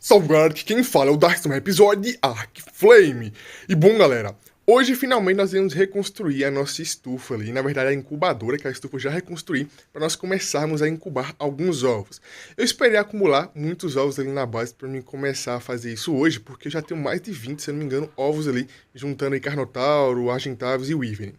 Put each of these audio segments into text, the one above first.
Salve galera, aqui quem fala é o Darkson, episódio de Arc Flame. E bom galera, hoje finalmente nós iremos reconstruir a nossa estufa ali, na verdade a incubadora, que a estufa eu já reconstruí, para nós começarmos a incubar alguns ovos. Eu esperei acumular muitos ovos ali na base para mim começar a fazer isso hoje, porque eu já tenho mais de 20, se eu não me engano, ovos ali, juntando aí Carnotauro, Argentavis e Wyvern.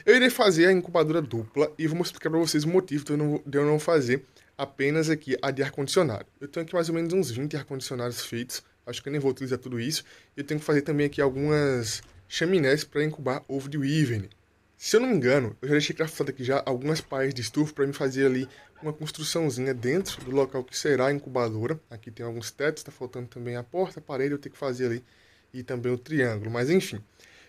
Eu irei fazer a incubadora dupla e vou mostrar para vocês o motivo de eu não fazer apenas aqui a de ar-condicionado. Eu tenho aqui mais ou menos uns 20 ar-condicionados feitos, acho que eu nem vou utilizar tudo isso. Eu tenho que fazer também aqui algumas chaminés para incubar ovo de Wyvern. Se eu não me engano, eu já deixei craftado aqui já algumas paias de estufa para me fazer ali uma construçãozinha dentro do local que será a incubadora. Aqui tem alguns tetos, está faltando também a porta, a parede, eu tenho que fazer ali e também o triângulo, mas enfim.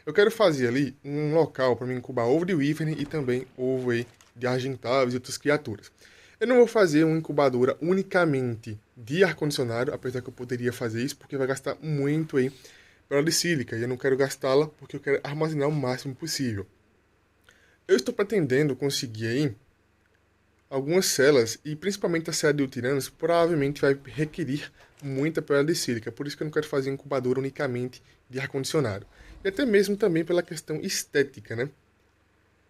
Eu quero fazer ali um local para me incubar ovo de Wyvern e também ovo aí de Argentavis e outras criaturas. Eu não vou fazer uma incubadora unicamente de ar-condicionado, apesar que eu poderia fazer isso, porque vai gastar muito aí pela de sílica, e eu não quero gastá-la porque eu quero armazenar o máximo possível. Eu estou pretendendo conseguir aí algumas celas, e principalmente a cela de Utiranos, provavelmente vai requerir muita pedra de sílica, por isso que eu não quero fazer incubadora unicamente de ar-condicionado. E até mesmo também pela questão estética, né?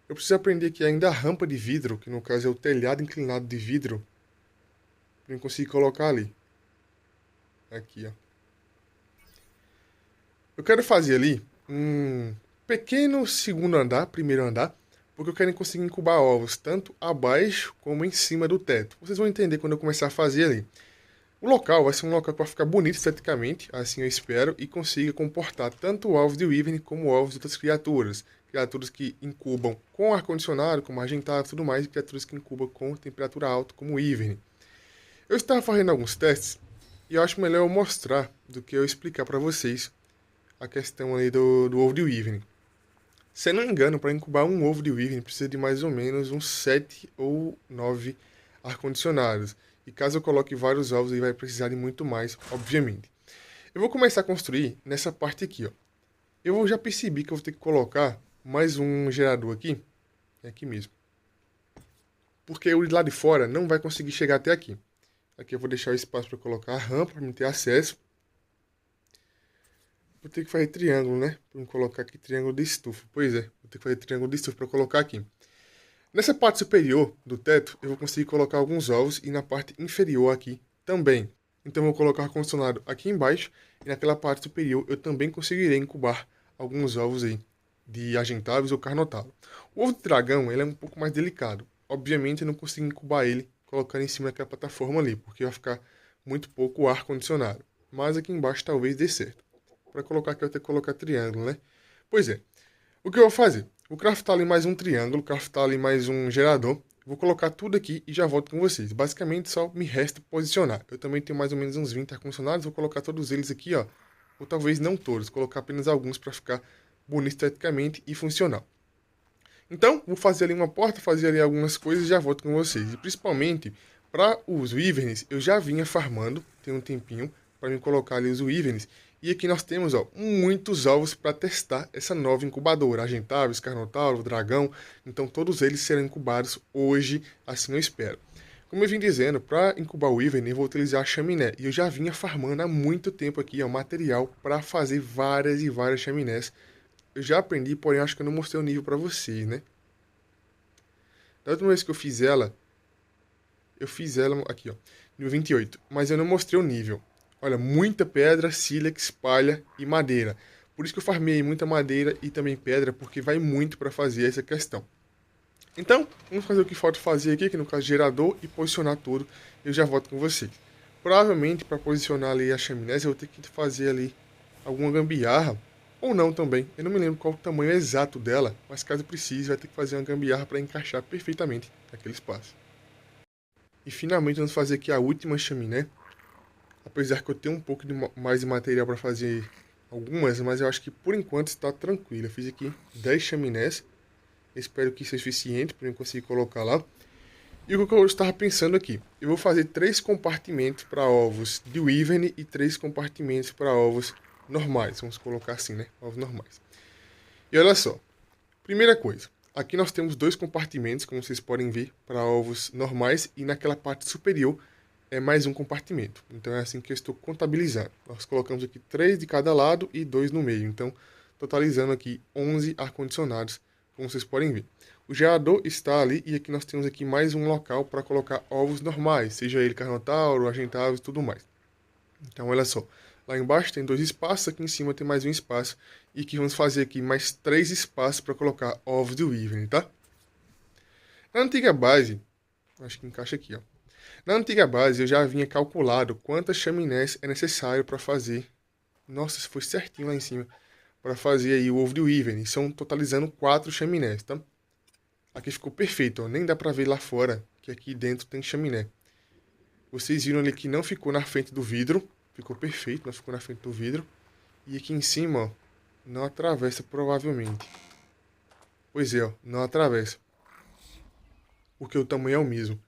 Eu preciso aprender aqui ainda a rampa de vidro, que no caso é o telhado inclinado de vidro, para eu conseguir colocar ali. Aqui, ó. Eu quero fazer ali um pequeno segundo andar, primeiro andar, porque eu quero conseguir incubar ovos tanto abaixo como em cima do teto. Vocês vão entender quando eu começar a fazer ali. O local vai ser um local que vai ficar bonito esteticamente, assim eu espero, e consiga comportar tanto ovos de Wyvern como ovos de outras criaturas. Criaturas que incubam com ar-condicionado, como argentado e tudo mais, e criaturas que incubam com temperatura alta, como Wyvern. Eu estava fazendo alguns testes, e eu acho melhor eu mostrar do que eu explicar para vocês a questão aí do ovo de Wyvern. Se eu não me engano, para incubar um ovo de Wyvern precisa de mais ou menos uns 7 ou 9 ar-condicionados. E caso eu coloque vários ovos, aí vai precisar de muito mais, obviamente. Eu vou começar a construir nessa parte aqui, ó. Eu já percebi que eu vou ter que colocar mais um gerador aqui. É aqui mesmo. Porque o de lá de fora não vai conseguir chegar até aqui. Aqui eu vou deixar o espaço para colocar a rampa, para me ter acesso. Vou ter que fazer triângulo, né? Para me colocar aqui triângulo de estufa. Pois é, vou ter que fazer triângulo de estufa para colocar aqui. Nessa parte superior do teto, eu vou conseguir colocar alguns ovos e na parte inferior aqui também. Então eu vou colocar ar-condicionado aqui embaixo e naquela parte superior eu também conseguirei incubar alguns ovos aí de Argentavis ou Carnotauro. O ovo de dragão ele é um pouco mais delicado. Obviamente eu não consigo incubar ele colocando em cima daquela plataforma ali, porque vai ficar muito pouco ar condicionado. Mas aqui embaixo talvez dê certo. Para colocar aqui eu vou ter que colocar triângulo, né? Pois é. O que eu vou fazer? Vou craftar ali mais um triângulo, craftar ali mais um gerador. Vou colocar tudo aqui e já volto com vocês. Basicamente só me resta posicionar. Eu também tenho mais ou menos uns 20 ar-condicionados. Vou colocar todos eles aqui, ó. Ou talvez não todos. Colocar apenas alguns para ficar bonito esteticamente e funcional. Então, vou fazer ali uma porta, fazer ali algumas coisas e já volto com vocês. E principalmente, para os Wyverns, eu já vinha farmando, tem um tempinho, para me colocar ali os Wyverns. E aqui nós temos, ó, muitos ovos para testar essa nova incubadora. Argentavis, Carnotauro, Dragão. Então, todos eles serão incubados hoje, assim eu espero. Como eu vim dizendo, para incubar o Wyvern, eu vou utilizar a chaminé. E eu já vinha farmando há muito tempo aqui, ó, material para fazer várias e várias chaminés. Eu já aprendi, porém acho que eu não mostrei o nível para vocês, né? Da última vez que eu fiz ela aqui, ó, nível 28. Mas eu não mostrei o nível. Olha, muita pedra, sílex, palha e madeira. Por isso que eu farmei muita madeira e também pedra, porque vai muito para fazer essa questão. Então, vamos fazer o que falta fazer aqui, que no caso gerador, e posicionar tudo. Eu já volto com vocês. Provavelmente, para posicionar ali a chaminé, eu vou ter que fazer ali alguma gambiarra, ou não também. Eu não me lembro qual o tamanho exato dela, mas caso precise, vai ter que fazer uma gambiarra para encaixar perfeitamente naquele espaço. E finalmente vamos fazer aqui a última chaminé. Apesar que eu tenho um pouco mais de material para fazer algumas, mas eu acho que por enquanto está tranquilo. Eu fiz aqui 10 chaminés. Espero que seja suficiente para eu conseguir colocar lá. E o que eu estava pensando aqui? Eu vou fazer 3 compartimentos para ovos de Wyvern e 3 compartimentos para ovos normais. Vamos colocar assim, né? Ovos normais. E olha só. Primeira coisa. Aqui nós temos 2 compartimentos, como vocês podem ver, para ovos normais. E naquela parte superior é mais um compartimento. Então é assim que eu estou contabilizando. Nós colocamos aqui 3 de cada lado e 2 no meio. Então, totalizando aqui 11 ar-condicionados, como vocês podem ver. O gerador está ali e aqui nós temos aqui mais um local para colocar ovos normais, seja ele Carnotauro, Argentavis e tudo mais. Então, olha só. Lá embaixo tem 2 espaços, aqui em cima tem mais um espaço. E aqui vamos fazer aqui mais 3 espaços para colocar ovos do Wyvern, tá? Na antiga base, acho que encaixa aqui, ó. Na antiga base eu já havia calculado quantas chaminés é necessário para fazer. Nossa, isso foi certinho lá em cima. Para fazer aí o ovo de Wyvern. São totalizando 4 chaminés, tá? Aqui ficou perfeito, ó. Nem dá para ver lá fora que aqui dentro tem chaminé. Vocês viram ali que não ficou na frente do vidro. Ficou perfeito, não ficou na frente do vidro. E aqui em cima, ó, não atravessa provavelmente. Pois é, ó, não atravessa. Porque o tamanho é o mesmo.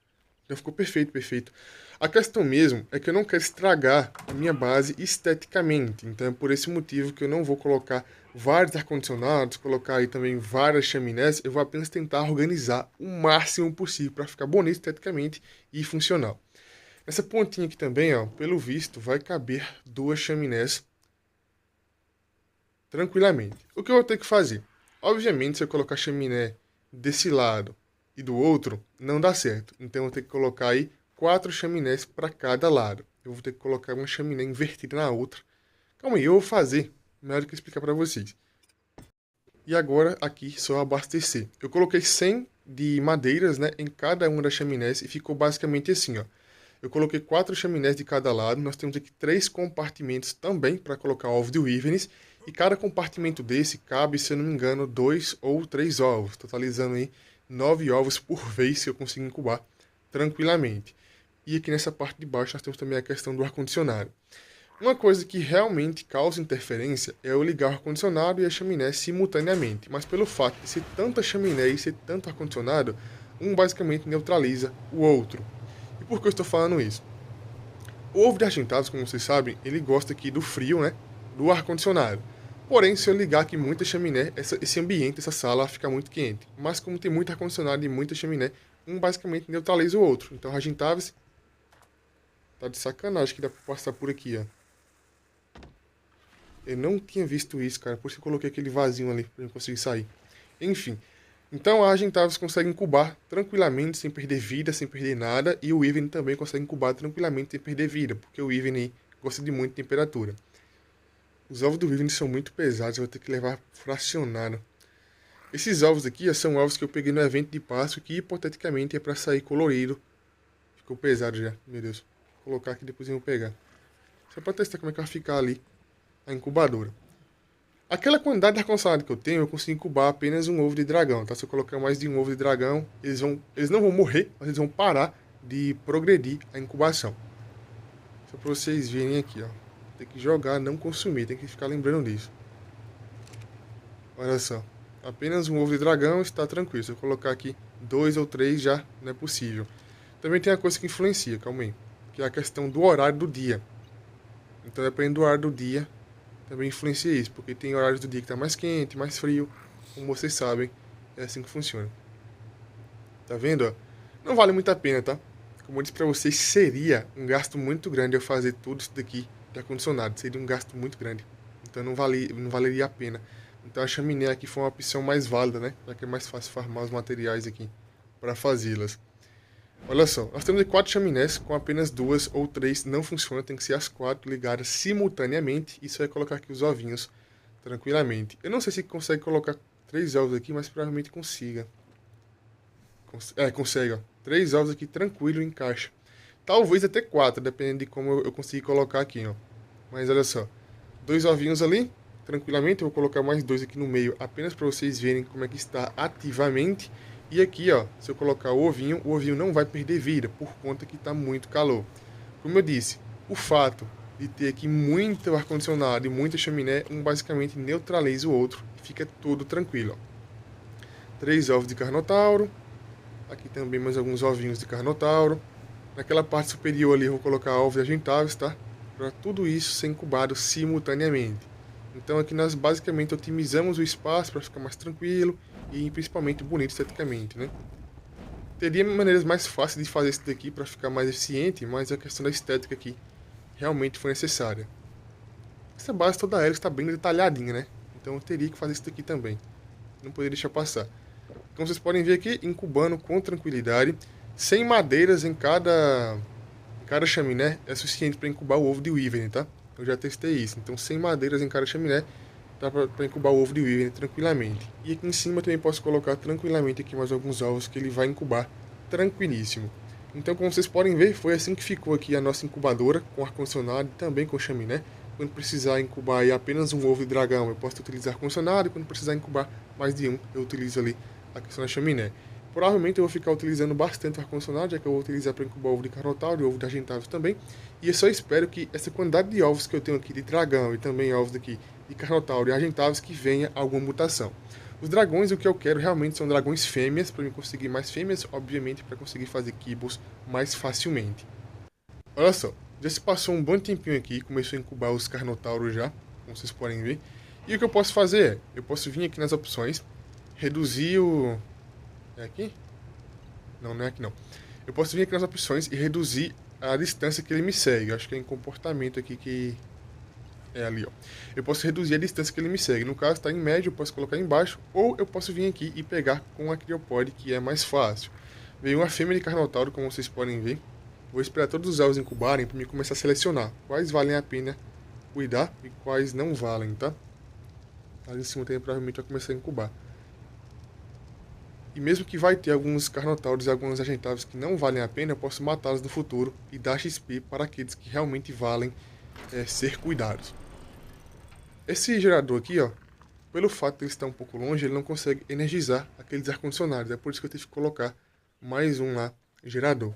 Então ficou perfeito, perfeito. A questão mesmo é que eu não quero estragar a minha base esteticamente. Então é por esse motivo que eu não vou colocar vários ar-condicionados, colocar aí também várias chaminés. Eu vou apenas tentar organizar o máximo possível para ficar bonito esteticamente e funcional. Nessa pontinha aqui também, ó, pelo visto, vai caber 2 chaminés tranquilamente. O que eu vou ter que fazer? Obviamente, se eu colocar chaminé desse lado e do outro, não dá certo. Então, eu vou ter que colocar aí 4 chaminés para cada lado. Eu vou ter que colocar uma chaminé invertida na outra. Calma aí, eu vou fazer. Melhor do que explicar para vocês. E agora, aqui, só abastecer. Eu coloquei 100 de madeiras, né, em cada uma das chaminés e ficou basicamente assim, ó. Eu coloquei 4 chaminés de cada lado. Nós temos aqui 3 compartimentos também para colocar ovos de Wyverns. E cada compartimento desse cabe, se eu não me engano, 2 ou 3 ovos. Totalizando aí 9 ovos por vez que eu consigo incubar tranquilamente. E aqui nessa parte de baixo nós temos também a questão do ar-condicionado. Uma coisa que realmente causa interferência é eu ligar o ar-condicionado e a chaminé simultaneamente. Mas pelo fato de ser tanta chaminé e ser tanto ar-condicionado, um basicamente neutraliza o outro. E por que eu estou falando isso? O ovo de Argentavis, como vocês sabem, ele gosta aqui do frio, né? Do ar-condicionado. Porém, se eu ligar aqui muita chaminé, esse ambiente, essa sala fica muito quente. Mas como tem muito ar-condicionado e muita chaminé, um basicamente neutraliza o outro. Então, Argentavis tá de sacanagem que dá pra passar por aqui, ó. Eu não tinha visto isso, cara. Por isso que eu coloquei aquele vasinho ali pra eu conseguir sair. Enfim. Então a Argentavis consegue incubar tranquilamente, sem perder vida, sem perder nada. E o Wyvern também consegue incubar tranquilamente, sem perder vida. Porque o Wyvern gosta de muita temperatura. Os ovos do Wyvern são muito pesados, eu vou ter que levar fracionado. Esses ovos aqui são ovos que eu peguei no evento de Páscoa, que hipoteticamente é para sair colorido. Ficou pesado já, meu Deus. Vou colocar aqui, depois eu vou pegar. Só para testar como é que vai ficar ali a incubadora. Aquela quantidade de ar-condicionado que eu tenho, eu consigo incubar apenas um ovo de dragão, tá? Se eu colocar mais de um ovo de dragão, eles não vão morrer, mas eles vão parar de progredir a incubação. Só para vocês verem aqui, ó. Tem que jogar, não consumir, tem que ficar lembrando disso. Olha só, apenas um ovo de dragão está tranquilo. Se eu colocar aqui 2 ou 3 já não é possível. Também tem a coisa que influencia, calma aí, que é a questão do horário do dia. Então dependendo do horário do dia, também influencia isso, porque tem horários do dia que está mais quente, mais frio, como vocês sabem, é assim que funciona. Tá vendo? Ó? Não vale muito a pena, tá? Como eu disse pra vocês, seria um gasto muito grande eu fazer tudo isso daqui de ar-condicionado, seria um gasto muito grande, então não valeria a pena. Então a chaminé aqui foi uma opção mais válida, né? Já que é mais fácil farmar os materiais aqui para fazê-las. Olha só, nós temos 4 chaminés, com apenas 2 ou 3 não funciona, tem que ser as 4 ligadas simultaneamente. Isso vai colocar aqui os ovinhos tranquilamente. Eu não sei se consegue colocar 3 ovos aqui, mas provavelmente consiga. Consegue, ó. 3 ovos aqui tranquilo, encaixa. Talvez até 4, dependendo de como eu conseguir colocar aqui, ó. Mas olha só, 2 ovinhos ali, tranquilamente. Eu vou colocar mais 2 aqui no meio, apenas para vocês verem como é que está ativamente. E aqui, ó, se eu colocar o ovinho não vai perder vida, por conta que está muito calor. Como eu disse, o fato de ter aqui muito ar-condicionado e muita chaminé, um basicamente neutraliza o outro. Fica tudo tranquilo, ó. 3 ovos de Carnotauro. Aqui também mais alguns ovinhos de Carnotauro. Naquela parte superior ali eu vou colocar ovos de Argentavis, tá? Para tudo isso ser incubado simultaneamente. Então aqui nós basicamente otimizamos o espaço para ficar mais tranquilo e principalmente bonito esteticamente, né? Teria maneiras mais fáceis de fazer isso daqui para ficar mais eficiente, mas a questão da estética aqui realmente foi necessária. Essa base toda ela está bem detalhadinha, né? Então eu teria que fazer isso daqui também. Não poderia deixar passar. Como vocês podem ver aqui, incubando com tranquilidade, 100 madeiras em cada chaminé é suficiente para incubar o ovo de Wyvern, tá? Eu já testei isso. Então 100 madeiras em cada chaminé dá para incubar o ovo de Wyvern tranquilamente. E aqui em cima eu também posso colocar tranquilamente aqui mais alguns ovos que ele vai incubar tranquilíssimo. Então, como vocês podem ver, foi assim que ficou aqui a nossa incubadora, com ar-condicionado e também com chaminé. Quando precisar incubar aí apenas um ovo de dragão, eu posso utilizar ar-condicionado, e quando precisar incubar mais de um, eu utilizo ali a questão da chaminé. Provavelmente eu vou ficar utilizando bastante ar-condicionado, já que eu vou utilizar para incubar ovo de carnotauro e ovo de argentavis também. E eu só espero que essa quantidade de ovos que eu tenho aqui de dragão e também ovos aqui de carnotauro e argentavis que venha alguma mutação. Os dragões, o que eu quero realmente são dragões fêmeas, para eu conseguir mais fêmeas, obviamente, para conseguir fazer kibbles mais facilmente. Olha só, já se passou um bom tempinho aqui, começou a incubar os carnotauros já, como vocês podem ver. E o que eu posso fazer é, eu posso vir aqui nas opções, reduzir o... É aqui? Não, não é aqui não. Eu posso vir aqui nas opções e reduzir a distância que ele me segue. Eu acho que é em comportamento aqui que... É ali, ó. Eu posso reduzir a distância que ele me segue. No caso, está em médio, eu posso colocar embaixo. Ou eu posso vir aqui e pegar com a Criopod, que é mais fácil. Veio uma fêmea de carnotauro, como vocês podem ver. Vou esperar todos os ovos incubarem para me começar a selecionar quais valem a pena cuidar e quais não valem, tá? Ali em cima também provavelmente vai começar a incubar. E mesmo que vai ter alguns carnotauros e alguns argentavis que não valem a pena, eu posso matá-los no futuro e dar XP para aqueles que realmente valem ser cuidados. Esse gerador aqui, ó, pelo fato de ele estar um pouco longe, ele não consegue energizar aqueles ar-condicionados. É por isso que eu tive que colocar mais um lá, gerador.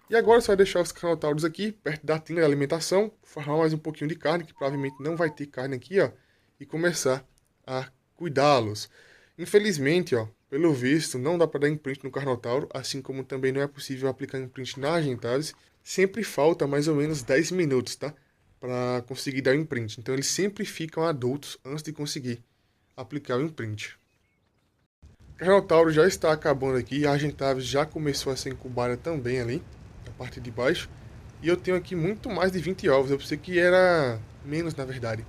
E agora só vai deixar os carnotauros aqui, perto da tina de alimentação, formar mais um pouquinho de carne, que provavelmente não vai ter carne aqui, ó, e começar a cuidá-los. Infelizmente, ó, pelo visto, não dá para dar imprint no carnotauro, assim como também não é possível aplicar imprint na argentavis. Sempre falta mais ou menos 10 minutos, tá? Para conseguir dar o imprint. Então eles sempre ficam adultos antes de conseguir aplicar o imprint. O carnotauro já está acabando aqui, a argentavis já começou a ser incubada também ali, na parte de baixo. E eu tenho aqui muito mais de 20 ovos, eu pensei que era menos na verdade.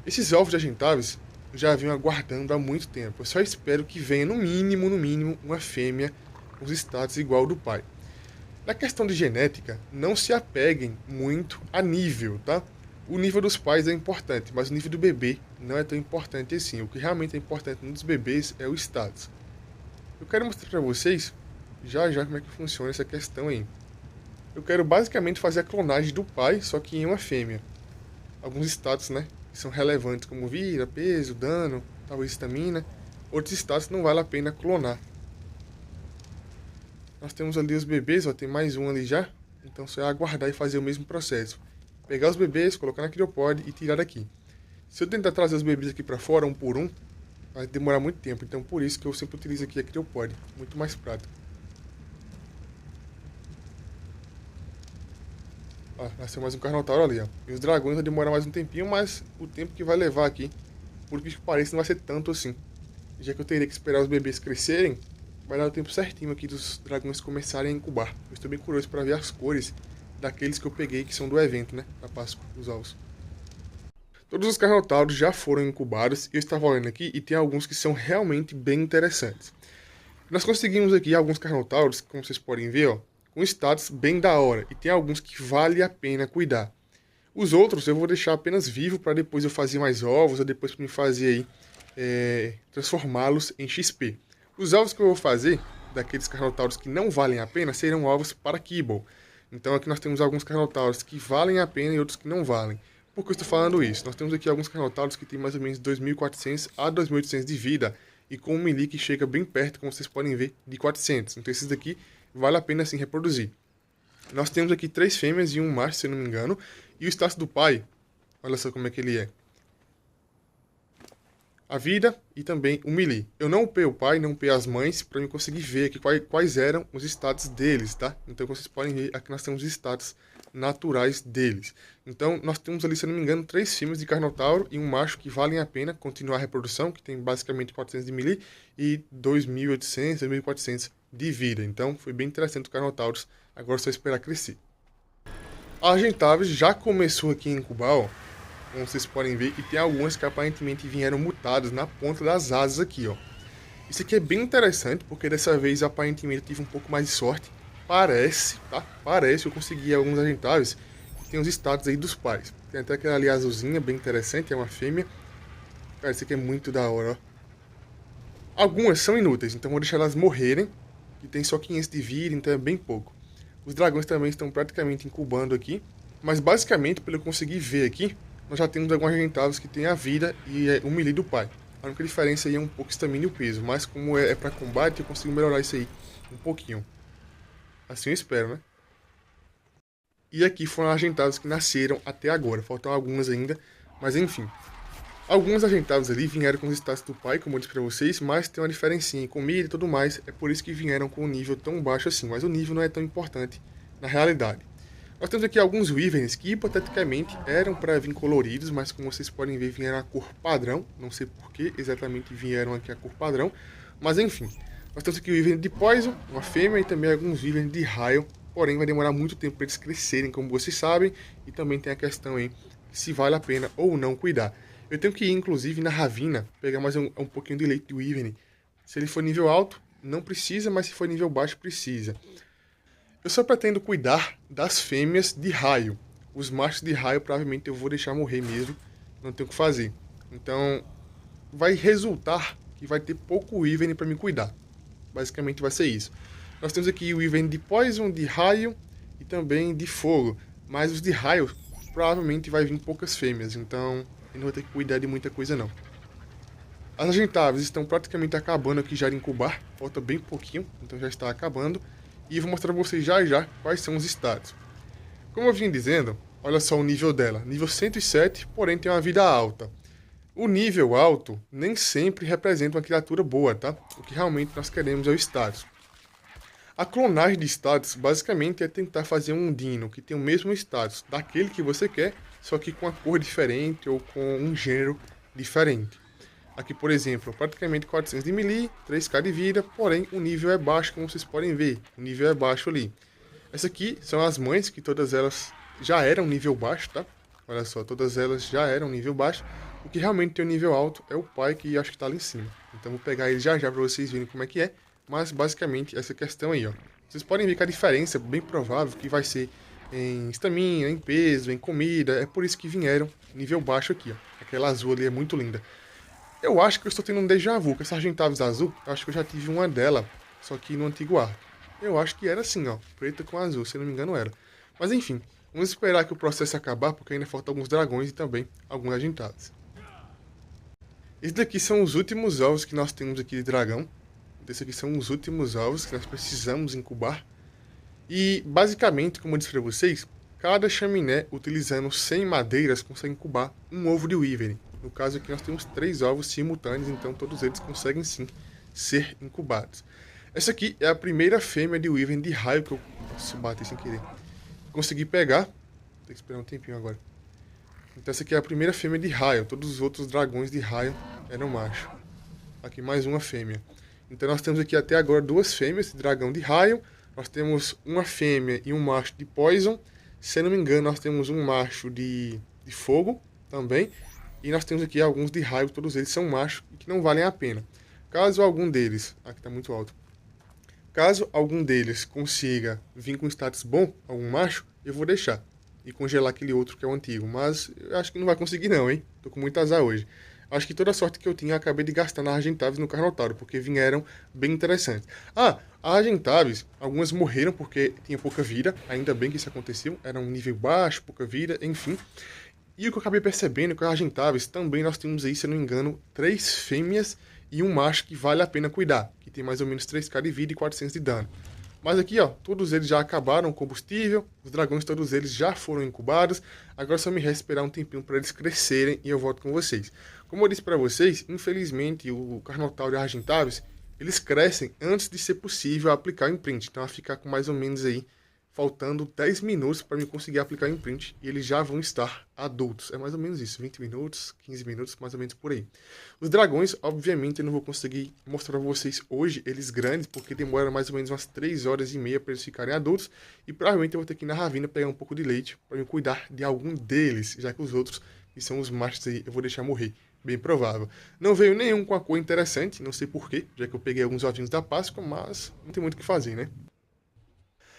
Esses ovos de argentavis já venho aguardando há muito tempo. Eu só espero que venha no mínimo, uma fêmea com os status igual ao do pai. Na questão de genética, não se apeguem muito a nível, tá? O nível dos pais é importante, mas o nível do bebê não é tão importante assim. O que realmente é importante nos bebês é o status. Eu quero mostrar para vocês, já como é que funciona essa questão aí. Eu quero basicamente fazer a clonagem do pai, só que em uma fêmea. Alguns status, né, que são relevantes, como vida, peso, dano, talvez estamina. Outros status não vale a pena clonar. Nós temos ali os bebês, ó, tem mais um ali já. Então só é aguardar e fazer o mesmo processo. Pegar os bebês, colocar na Criopod e tirar daqui. Se eu tentar trazer os bebês aqui para fora, um por um, vai demorar muito tempo. Então por isso que eu sempre utilizo aqui a Criopod. Muito mais prático. Ó, nasceu mais um carnotauro ali, ó. E os dragões vai demorar mais um tempinho, mas o tempo que vai levar aqui, por que parece, não vai ser tanto assim. Já que eu teria que esperar os bebês crescerem, vai dar o tempo certinho aqui dos dragões começarem a incubar. Eu estou bem curioso para ver as cores daqueles que eu peguei, que são do evento, né? Da Páscoa, os ovos. Todos os carnotauros já foram incubados. Eu estava olhando aqui e tem alguns que são realmente bem interessantes. Nós conseguimos aqui alguns carnotauros, como vocês podem ver, ó, com status bem da hora. E tem alguns que vale a pena cuidar. Os outros eu vou deixar apenas vivo para depois eu fazer mais ovos, ou depois para me fazer aí, transformá-los em XP. Os ovos que eu vou fazer, daqueles carnotauros que não valem a pena, serão ovos para Kibble. Então aqui nós temos alguns carnotauros que valem a pena e outros que não valem. Por que eu estou falando isso? Nós temos aqui alguns carnotauros que tem mais ou menos 2.400 a 2.800 de vida. E com um melee que chega bem perto, como vocês podem ver, de 400. Então esses daqui vale a pena sim reproduzir. Nós temos aqui 3 fêmeas e um macho, se eu não me engano. E o status do pai, olha só como é que ele é. A vida e também o melee. Eu não upei o pai, não upei as mães, para eu conseguir ver aqui quais eram os status deles, tá? Então vocês podem ver, aqui nós temos os status naturais deles. Então, nós temos ali, se eu não me engano, 3 fêmeas de Carnotauro e um macho que valem a pena continuar a reprodução, que tem basicamente 400 de melee e 2.800, 2.400 de vida. Então, foi bem interessante o Carnotauros. Agora é só esperar crescer. A Argentavis já começou aqui em incubar, ó, como vocês podem ver, e tem algumas que aparentemente vieram mutadas na ponta das asas aqui, ó. Isso aqui é bem interessante, porque dessa vez aparentemente eu tive um pouco mais de sorte. Parece, tá? Parece que eu consegui alguns Argentavis que tem os status aí dos pais. Tem até aquela ali azulzinha, bem interessante, é uma fêmea. Cara, isso aqui é muito da hora, ó. Algumas são inúteis, então vou deixar elas morrerem, que tem só 500 de vida, então é bem pouco. Os dragões também estão praticamente incubando aqui, mas basicamente, pelo que eu consegui ver aqui, nós já temos alguns Argentavis que tem a vida e é o melee do pai. A única diferença aí é um pouco estamina e o peso, mas como é para combate, eu consigo melhorar isso aí um pouquinho. Assim eu espero, né? E aqui foram as Argentavis que nasceram até agora, faltam algumas ainda, mas enfim. Alguns Argentavis ali vieram com os status do pai, como eu disse pra vocês, mas tem uma diferencinha em comida e tudo mais, é por isso que vieram com um nível tão baixo assim, mas o nível não é tão importante na realidade. Nós temos aqui alguns Wyverns que hipoteticamente eram para vir coloridos, mas como vocês podem ver vieram a cor padrão, não sei por que exatamente vieram aqui a cor padrão, mas enfim. Nós temos aqui o Wyvern de Poison, uma fêmea, e também alguns Wyvern de raio, porém vai demorar muito tempo para eles crescerem, como vocês sabem, e também tem a questão aí se vale a pena ou não cuidar. Eu tenho que ir, inclusive, na Ravina, pegar mais um pouquinho de leite de Wyvern. Se ele for nível alto, não precisa, mas se for nível baixo, precisa. Eu só pretendo cuidar das fêmeas de raio. Os machos de raio, provavelmente, eu vou deixar morrer mesmo, não tenho o que fazer. Então, vai resultar que vai ter pouco Wyvern para me cuidar. Basicamente vai ser isso. Nós temos aqui o Wyvern de Poison, de raio e também de fogo. Mas os de raio, provavelmente vai vir poucas fêmeas, então eu não vou ter que cuidar de muita coisa não. As Argentavis estão praticamente acabando aqui já de incubar, falta bem pouquinho, então já está acabando. E eu vou mostrar para vocês já quais são os status. Como eu vim dizendo, olha só o nível dela, nível 107, porém tem uma vida alta. O nível alto nem sempre representa uma criatura boa, tá? O que realmente nós queremos é o status. A clonagem de status basicamente é tentar fazer um dino que tem o mesmo status daquele que você quer, só que com a cor diferente ou com um gênero diferente. Aqui, por exemplo, praticamente 400 de melee, 3k de vida, porém o nível é baixo, como vocês podem ver. O nível é baixo ali. Essa aqui são as mães, que todas elas já eram nível baixo, tá? Olha só, todas elas já eram nível baixo. O que realmente tem um nível alto é o pai, que acho que tá ali em cima. Então vou pegar ele já para vocês verem como é que é. Mas basicamente essa questão aí, ó. Vocês podem ver que a diferença é bem provável que vai ser em estamina, em peso, em comida. É por isso que vieram nível baixo aqui, ó. Aquela azul ali é muito linda. Eu acho que eu estou tendo um déjà vu com essa Argentavis azul. Eu acho que eu já tive uma dela, só que no antigo arco. Eu acho que era assim, ó. Preta com azul, se não me engano era. Mas enfim, vamos esperar que o processo acabar, porque ainda faltam alguns dragões e também algumas Argentavis. Esses daqui são os últimos ovos que nós temos aqui de dragão. Esses aqui são os últimos ovos que nós precisamos incubar. E, basicamente, como eu disse para vocês, cada chaminé, utilizando 100 madeiras, consegue incubar um ovo de Wyvern. No caso aqui, nós temos 3 ovos simultâneos, então todos eles conseguem, sim, ser incubados. Essa aqui é a primeira fêmea de Wyvern de raio que eu... Nossa, bati sem querer. Consegui pegar. Tem que esperar um tempinho agora. Então, essa aqui é a primeira fêmea de raio. Todos os outros dragões de raio eram macho. Aqui mais uma fêmea. Então nós temos aqui até agora 2 fêmeas de dragão de raio. Nós temos uma fêmea e um macho de Poison. Se eu não me engano, nós temos um macho de fogo também. E nós temos aqui alguns de raio, todos eles são machos e que não valem a pena. Caso algum deles... Aqui está muito alto. Caso algum deles consiga vir com status bom, algum macho, eu vou deixar. E congelar aquele outro que é o antigo. Mas eu acho que não vai conseguir não, hein? Tô com muito azar hoje. Acho que toda a sorte que eu tinha eu acabei de gastar na Argentavis e no Carnotauro, porque vieram bem interessantes. Ah, a Argentavis, algumas morreram porque tinha pouca vida, ainda bem que isso aconteceu, era um nível baixo, pouca vida, enfim. E o que eu acabei percebendo é que a Argentavis também nós temos aí, se eu não me engano, 3 fêmeas e um macho que vale a pena cuidar, que tem mais ou menos 3k de vida e 400 de dano. Mas aqui, ó, todos eles já acabaram o combustível, os dragões todos eles já foram incubados, agora só me resta esperar um tempinho para eles crescerem e eu volto com vocês. Como eu disse para vocês, infelizmente o Carnotauro e a Argentavis, eles crescem antes de ser possível aplicar o imprint, então vai ficar com mais ou menos aí faltando 10 minutos para me conseguir aplicar o imprint e eles já vão estar adultos. É mais ou menos isso, 20 minutos, 15 minutos, mais ou menos por aí. Os dragões, obviamente, eu não vou conseguir mostrar para vocês hoje eles grandes, porque demora mais ou menos umas 3 horas e meia para eles ficarem adultos e provavelmente eu vou ter que ir na Ravina pegar um pouco de leite para me cuidar de algum deles, já que os outros, que são os machos aí, eu vou deixar morrer. Bem provável. Não veio nenhum com a cor interessante, não sei porquê, já que eu peguei alguns ovinhos da Páscoa, mas não tem muito o que fazer, né?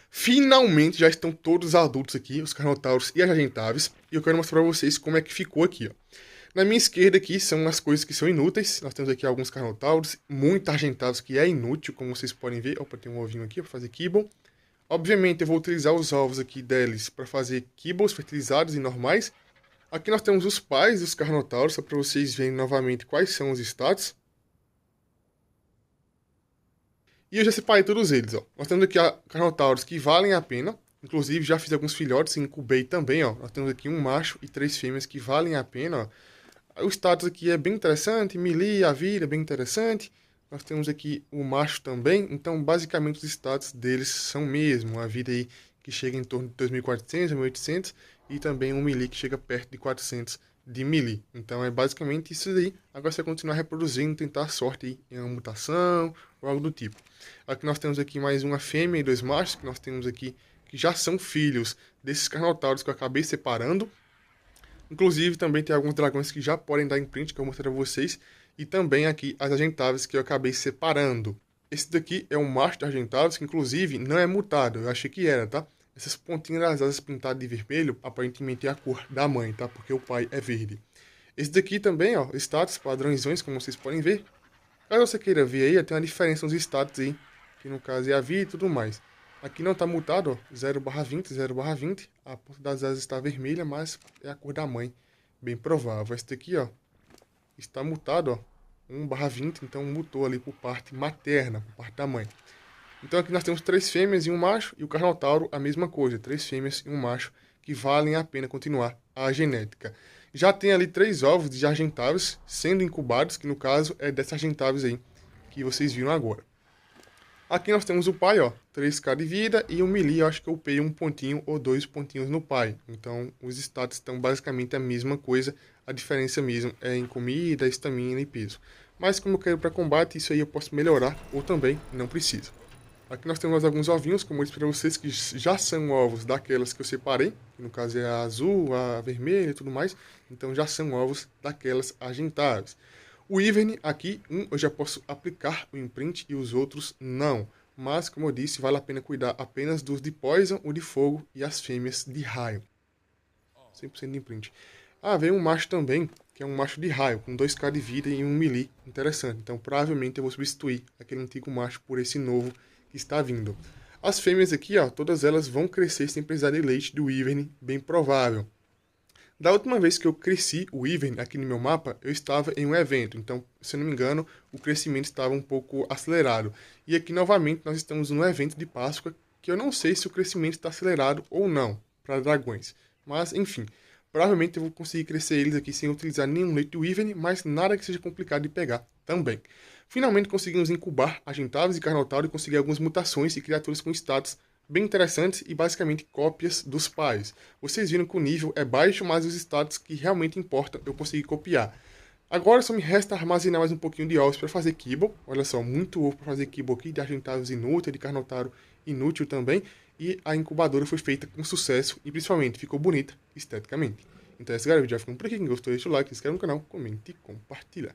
Finalmente já estão todos adultos aqui, os Carnotauros e as Argentaves, e eu quero mostrar para vocês como é que ficou aqui, ó. Na minha esquerda aqui são as coisas que são inúteis, nós temos aqui alguns Carnotauros, muitos Argentaves que é inútil, como vocês podem ver. Opa, tem um ovinho aqui para fazer kibble. Obviamente eu vou utilizar os ovos aqui deles para fazer kibbles fertilizados e normais. Aqui nós temos os pais dos Carnotauros, só para vocês verem novamente quais são os status. E eu já separei todos eles, ó. Nós temos aqui Carnotauros que valem a pena. Inclusive já fiz alguns filhotes e incubei também, ó. Nós temos aqui um macho e 3 fêmeas que valem a pena, ó. O status aqui é bem interessante, melee, a vida é bem interessante. Nós temos aqui o macho também, então basicamente os status deles são mesmo. A vida aí que chega em torno de 2.400 a 1.800 e também um melee que chega perto de 400 de melee. Então é basicamente isso aí. Agora você vai continuar reproduzindo, tentar a sorte aí em uma mutação ou algo do tipo. Aqui nós temos aqui mais uma fêmea e 2 machos, que nós temos aqui que já são filhos desses Carnotauros que eu acabei separando. Inclusive também tem alguns dragões que já podem dar imprint, que eu vou mostrar para vocês. E também aqui as Argentaves que eu acabei separando. Esse daqui é um macho de Argentaves, que inclusive não é mutado, eu achei que era, tá? Essas pontinhas das asas pintadas de vermelho, aparentemente é a cor da mãe, tá? Porque o pai é verde. Esse daqui também, ó, status, padrões, como vocês podem ver. Caso você queira ver aí, tem uma diferença nos status aí, que no caso é a vida e tudo mais. Aqui não está mutado, ó, 0/20, 0/20. A ponta das asas está vermelha, mas é a cor da mãe, bem provável. Esse daqui, ó, está mutado, ó, 1/20, então mutou ali por parte materna, por parte da mãe. Então aqui nós temos 3 fêmeas e um macho, e o Carnotauro a mesma coisa, 3 fêmeas e um macho, que valem a pena continuar a genética. Já tem ali 3 ovos de Argentaves sendo incubados, que no caso é dessas Argentaves aí, que vocês viram agora. Aqui nós temos o pai, ó, 3k de vida, e o melee, eu acho que eu upei 1 pontinho ou 2 pontinhos no pai. Então os status estão basicamente a mesma coisa, a diferença mesmo é em comida, estamina e peso. Mas como eu quero para combate, isso aí eu posso melhorar, ou também não preciso. Aqui nós temos alguns ovinhos, como eu disse para vocês, que já são ovos daquelas que eu separei. Que no caso é a azul, a vermelha e tudo mais. Então já são ovos daquelas Argentaves. O Ivern aqui, eu já posso aplicar o imprint e os outros não. Mas, como eu disse, vale a pena cuidar apenas dos de Poison, o de Fogo e as fêmeas de Raio. 100% de imprint. Ah, veio um macho também, que é um macho de raio, com 2k de vida e um melee. Interessante. Então, provavelmente eu vou substituir aquele antigo macho por esse novo que está vindo. As fêmeas aqui, ó, todas elas vão crescer sem precisar de leite do Ivern, bem provável. Da última vez que eu cresci o Ivern aqui no meu mapa, eu estava em um evento. Então, se eu não me engano, o crescimento estava um pouco acelerado. E aqui, novamente, nós estamos num evento de Páscoa, que eu não sei se o crescimento está acelerado ou não, para dragões. Mas, enfim, provavelmente eu vou conseguir crescer eles aqui sem utilizar nenhum leite do Ivern, mas nada que seja complicado de pegar também. Finalmente conseguimos incubar Argentaves e Carnotauro e conseguir algumas mutações e criaturas com status bem interessantes e basicamente cópias dos pais. Vocês viram que o nível é baixo, mas os status que realmente importam eu consegui copiar. Agora só me resta armazenar mais um pouquinho de ovos para fazer kibble. Olha só, muito ovo para fazer kibble aqui, de Argentaves inútil, de Carnotauro inútil também. E a incubadora foi feita com sucesso e principalmente ficou bonita esteticamente. Então esse galera, o vídeo já ficou por aqui. Quem gostou, deixa o like, se inscreve no canal, comente e compartilha.